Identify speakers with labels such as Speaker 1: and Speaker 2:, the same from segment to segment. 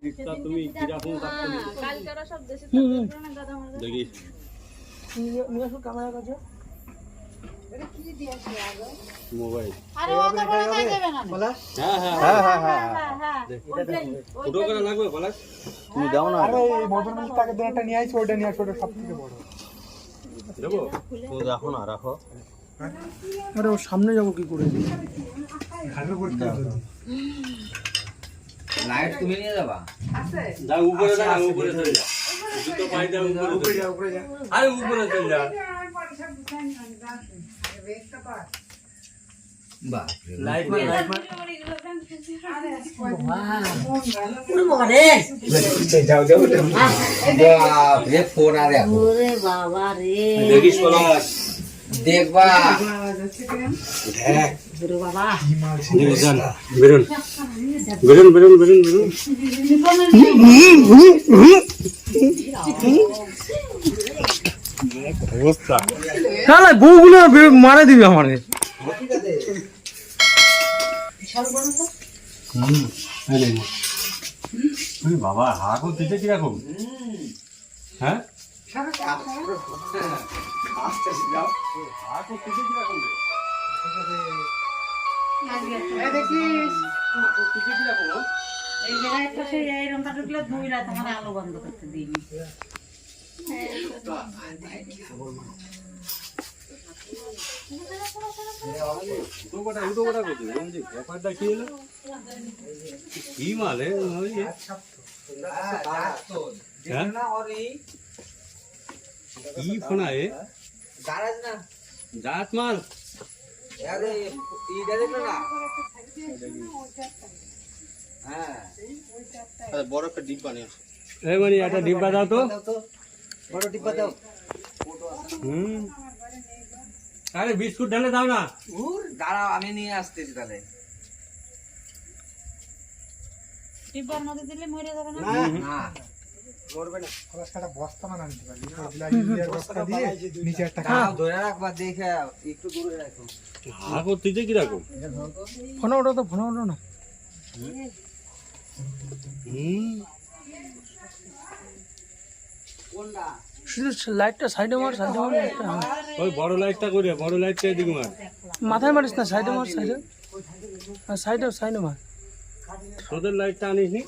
Speaker 1: টিপটা তুমি কিরকম কাটতে দিলে?
Speaker 2: কালকে ওরা সব দেশে থাকবে না দাদা আমাদের।
Speaker 1: দেখি
Speaker 3: নিয়ে আসো ক্যামেরা কাছে।
Speaker 2: এটা কি দিয়েছে আগে?
Speaker 1: মোবাইল।
Speaker 2: আরে ও তো বড় হয়ে যাবে না।
Speaker 3: পলাশ
Speaker 1: হ্যাঁ হ্যাঁ
Speaker 3: হ্যাঁ হ্যাঁ হ্যাঁ
Speaker 2: হ্যাঁ ওইটাই
Speaker 1: ফটো করা লাগবে পলাশ।
Speaker 3: তুমি দাও না।
Speaker 4: আরে এই মদনমুখ তাকে একটা নিয়ে আইছি, ওটা নিয়ে আসো, ওটা সবথেকে বড়।
Speaker 1: দেবো
Speaker 3: তুমি রাখো না, রাখো।
Speaker 4: আরে ওর সামনে যাবো কি করে? ঘাটে করতে হবে।
Speaker 3: লাইট তুমি নিয়ে যাবা?
Speaker 1: যা উপরে যা, উপরে চলে যা। জুতো পায়ে যা, উপরে যা।
Speaker 4: উপরে যা।
Speaker 1: আরে উপরে চলে যা।
Speaker 3: বাহ,
Speaker 1: লাইট মার, লাইট মার।
Speaker 4: যাও যাও।
Speaker 3: বাপরে, ফোন আর দেখো।
Speaker 2: ওরে বাবা রে
Speaker 1: দেখিস পলাশ।
Speaker 3: দেখবা।
Speaker 2: ওরে বাবা
Speaker 1: যান, বেরোন। বেরোন, বেরোন, বেরোন, বেরোন। অবস্থা।
Speaker 4: শালা বউগুলো মারা দিবে আমারে।
Speaker 1: বাবা হা করতেছে কিরকম? হ্যাঁ হা করতেছে কিরকম?
Speaker 2: এই জায়গায় তো সেই এরকম ঢুকলে 2 রাত আমার আলো বন্ধ করতে দিইনি।
Speaker 1: উটো কটা করছিস? বলছি ব্যাপারটা কি হলো? কি মাল হে? হ্যাঁ কি ফোনা হে? জাত মাল।
Speaker 3: বড় একটা ডিব্বা নিয়ে আসো।
Speaker 1: এই মানে একটা ডিব্বা দাও তো।
Speaker 3: বড় ডিব্বা দাও।
Speaker 1: হুম আরে বিস্কুট ঢেলে দাও না।
Speaker 3: দাঁড়াও, আমি নিয়ে আসতেছি তাহলে।
Speaker 2: টিপার মধ্যে দিলে মরে যাবে না।
Speaker 3: না,
Speaker 4: করবে না। পলাশ কাটা বস্তা না আনতে পারলি। ইউরিয়ার বস্তা দিয়ে নিচে একটা
Speaker 3: দাঁড়াও, ধরে রাখবা, দেখে একটু দূরে রাখো।
Speaker 1: হা করতেছে কিরকম?
Speaker 4: ফোন ওটা তো ফোন ওটা না।
Speaker 1: হুম
Speaker 3: কোনটা?
Speaker 4: শুধু লাইটটা সাইডে মার, সাইডে মার লাইটটা।
Speaker 1: ওই বড় লাইটটা করে, বড় লাইটটা এদিকে মার।
Speaker 4: মাথায় মারিস না, সাইডে মার, সাইডে। আর সাইডে সাইডে মার।
Speaker 1: তোদের লাইটটা আনিস নি?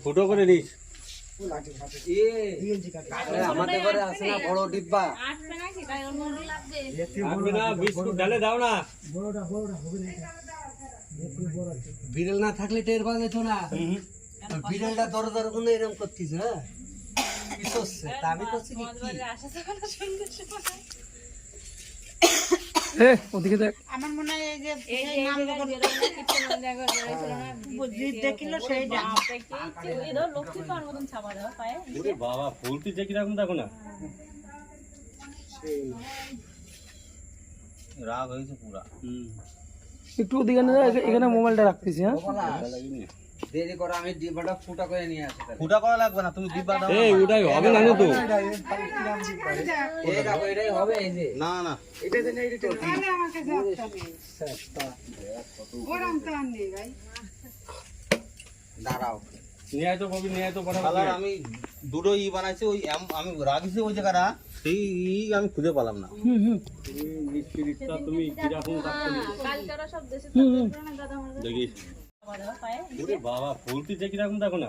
Speaker 1: ফটো করে নিস।
Speaker 3: আমাদের ঘরে আছে না বড় ডিব্বা?
Speaker 2: আসবে নাকি তাই ওর মধ্যে লাগবে।
Speaker 1: লাগবে না, বিস্কুট ঢেলে দাও না।
Speaker 3: বিড়াল না থাকলে টের পাওয়া যেত না। বিড়ালটা দর দর করে এরকম করতিস। হ্যাঁ কি করছে? তা আমি করছি কি?
Speaker 2: আসা যাবে না সুন্দর সুন্দর।
Speaker 4: এ ওদিকে দেখ।
Speaker 2: আমার মনে হয় এই যে এই নাম দেখিল সেই লক্ষ্মী পাওয়ার মতন ছাপা দেওয়া পায়ে।
Speaker 1: ওরে বাবা ফুলতিছে কিরকম দেখো না।
Speaker 3: রাগ হয়েছে পুরা।
Speaker 4: একটু ওদিকে না, এখানে মোবাইলটা রাখতেছি। হ্যাঁ
Speaker 3: দেরি করো, আমি ডিব্বাটা ফুটা করে নিয়ে আসি। ফুটা করা লাগবে না, তুমি ডিব্বা দাও।
Speaker 1: এই ওটাই হবে না তো।
Speaker 3: এই দেখো, এটাই হবে। এই যে না না, দাঁড়াও,
Speaker 1: নিয়ে আয় তো কবি, নিয়ে আয় তো
Speaker 3: কালার
Speaker 1: ফটাফট।
Speaker 3: আমি দুটো বানাইছি। ওই আমি রাখিছি ওই জায়গাটা, সেই আমি খুঁজে পেলাম না।
Speaker 1: মিস্ত্রিটা তুমি কিরকম কাটতে দিলে?
Speaker 2: কালকে ওরা সব দেশে থাকবে না দাদা আমাদের।
Speaker 1: দেখিস
Speaker 2: ছাপা দেওয়া পায়ে।
Speaker 1: ওরে বাবা ফুলতিছে কিরকম দেখো না।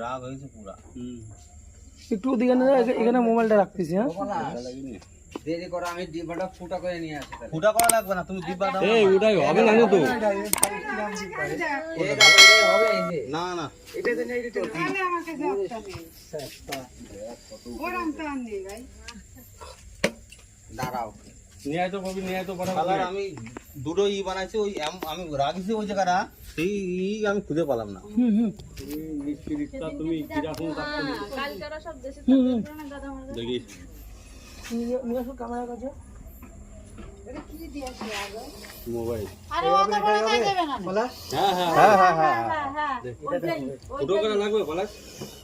Speaker 3: রাগ হয়েছে পুরা।
Speaker 4: একটু ওদিকে না, এখানে মোবাইলটা রাখতেছি। হ্যাঁ
Speaker 3: দেরি করো, আমি ডিব্বাটা ফুটা করে নিয়ে আসি। ফুটা করা লাগবে না, তুমি ডিব্বা দাও।
Speaker 1: এই ওটাই হবে না তো।
Speaker 3: এই দেখো, এটাই হবে। এই যে না না, দাঁড়াও,
Speaker 1: নিয়ে আয় তো কবি, নিয়ে আয় তো ফটাফট।
Speaker 3: কালার আমি দুটো বানাইছি। ওই আমি রাখিছি ওই জায়গাটা, সেই আমি খুঁজে পেলাম না।
Speaker 1: মিস্ত্রিটা তুমি কিরকম কাটতে দিলে?
Speaker 2: কালকে ওরা সব দেশে থাকবে না দাদা আমাদের।
Speaker 1: দেখিস
Speaker 4: নিয়ে আসো ক্যামেরা কাছে।
Speaker 2: এটা কি দিয়েছে আগে?
Speaker 1: মোবাইল।
Speaker 2: আরে ও তো বড় হয়ে যাবে না।
Speaker 4: পলাশ
Speaker 1: হ্যাঁ হ্যাঁ
Speaker 4: হ্যাঁ হ্যাঁ হ্যাঁ
Speaker 2: হ্যাঁ ওইটাই
Speaker 1: ফটো করা লাগবে পলাশ।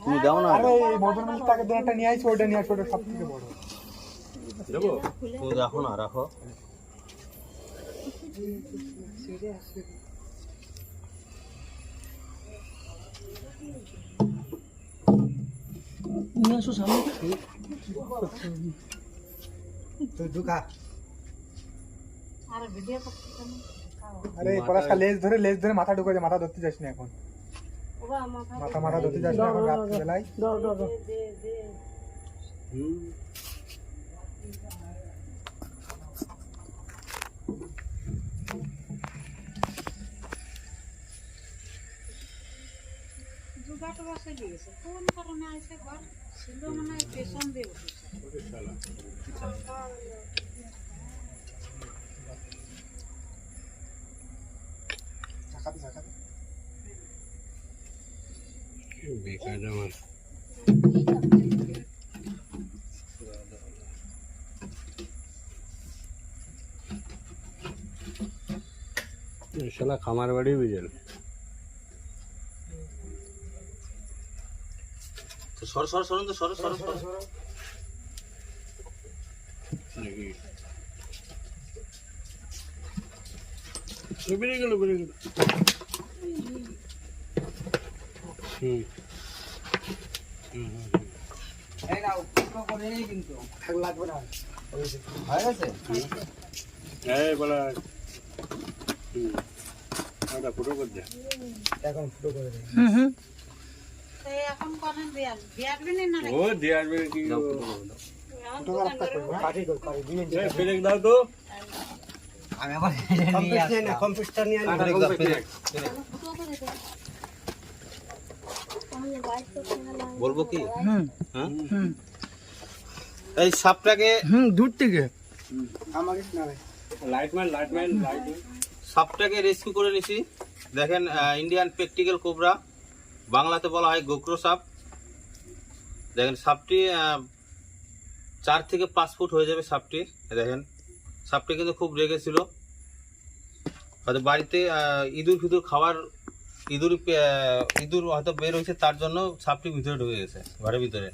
Speaker 4: তুমি দাও না। আরে এই মদনমুখ তাকে একটা নিয়ে আইছি, ওটা নিয়ে আসো, ওটা সবথেকে বড়।
Speaker 1: দেবো
Speaker 3: তুমি রাখো না, রাখো। তুই ঢুকা
Speaker 2: আর ভিডিও করতে কেন?
Speaker 4: আরে এই পলাশটা লেজ ধরে মাথা ঢুকে যায়, মাথা ধরতে যাস না এখন, মাথা ধরতে যাস না এখন রাত্রিবেলায়।
Speaker 2: জুগাটো বসে দিয়েছে, কোন কারণে আইছে ঘর ছিল মানে পেছন দিয়ে বসেছে।
Speaker 4: ঝাঁকাতে
Speaker 1: বেকার আমার শালা খামার বাড়ি বিজেল
Speaker 5: সরুন তো সর
Speaker 1: নাকি বেরিয়ে গেল
Speaker 3: এই নাও ফুটো করে নেই কিন্তু লাগবে না হয়ে গেছে
Speaker 1: এই বলা একটা ফটো করে দে
Speaker 3: এখন ফুটো করে দেই
Speaker 2: তো এখন করেন বিয়ারবি না
Speaker 1: ও দিয়ে আসবে কি
Speaker 4: কাটি দিয়ে
Speaker 1: ফেরেক দাও তো
Speaker 3: আমি আবার কম্পিউটার নিয়ে
Speaker 5: বলবো কি? হ্যাঁ এই সাপটাকে
Speaker 3: দূর থেকে
Speaker 1: লাইটম্যান
Speaker 5: সাপটাকে রেস্কিউ করে নিছি। দেখেন ইন্ডিয়ান প্র্যাকটিক্যাল কোবরা, বাংলাতে বলা হয় গোখরো সাপ। দেখেন সাপটি 4 থেকে 5 ফুট হয়ে যাবে সাপটি। দেখেন সাপটি কিন্তু খুব রেগেছিল, হয়তো বাড়িতে ইঁদুর খাওয়ার ইঁদুর হয়তো বের হয়েছে, তার জন্য সাপটি ভিতরে ঢুকে গেছে ঘরের ভিতরে।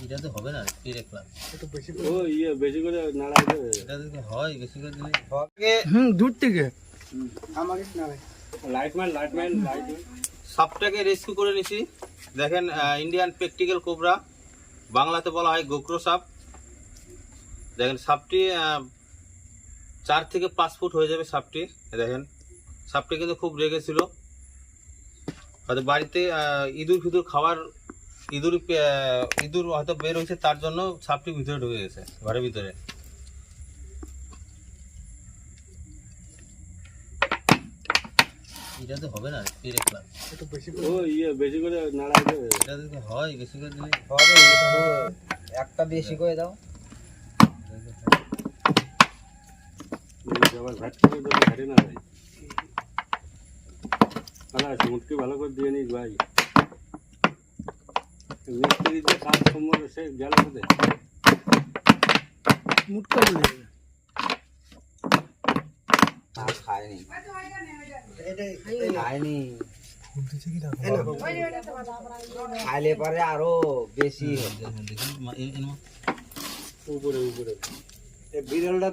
Speaker 5: এটা তো হবে না, কি দেখলাম
Speaker 1: ও বেশি করে নাড়া দেবে
Speaker 5: এটা যদি হয় বেশি করে দিলে
Speaker 3: দূর থেকে
Speaker 1: লাইটম্যান
Speaker 5: সাপটাকে রেস্কিউ করে নিছি। দেখেন ইন্ডিয়ান প্র্যাকটিক্যাল কোবরা, বাংলাতে বলা হয় গোখরো সাপ। দেখেন সাপটি 4 থেকে 5 ফুট হয়ে যাবে সাপটি। দেখেন সাপটি কিন্তু খুব রেগেছিল, হয়তো বাড়িতে ইঁদুর খাওয়ার ইঁদুর হয়তো বের হয়েছে, তার জন্য সাপটি ভিতরে ঢুকে গেছে ঘরের ভিতরে। এটা তো হবে না, কি দেখলাম
Speaker 1: ও বেশি করে নাড়া দেবে
Speaker 5: এটা যদি হয় বেশি করে দিলে
Speaker 3: একটা বেশি করে দাও
Speaker 1: আবার ঘাট করে দেবে, ঘাটে না ভাই। মুটকি ভালো করে দিয়ে নিস ভাই, মিস্ত্রি যে কাজ সম্বন্ধে সে গেল কোথায়
Speaker 3: মুটকা বলে
Speaker 5: খায়নি
Speaker 3: খাইলে পরে আরো বেশি
Speaker 5: দেখুন
Speaker 1: উপরে
Speaker 3: বিড়ালটা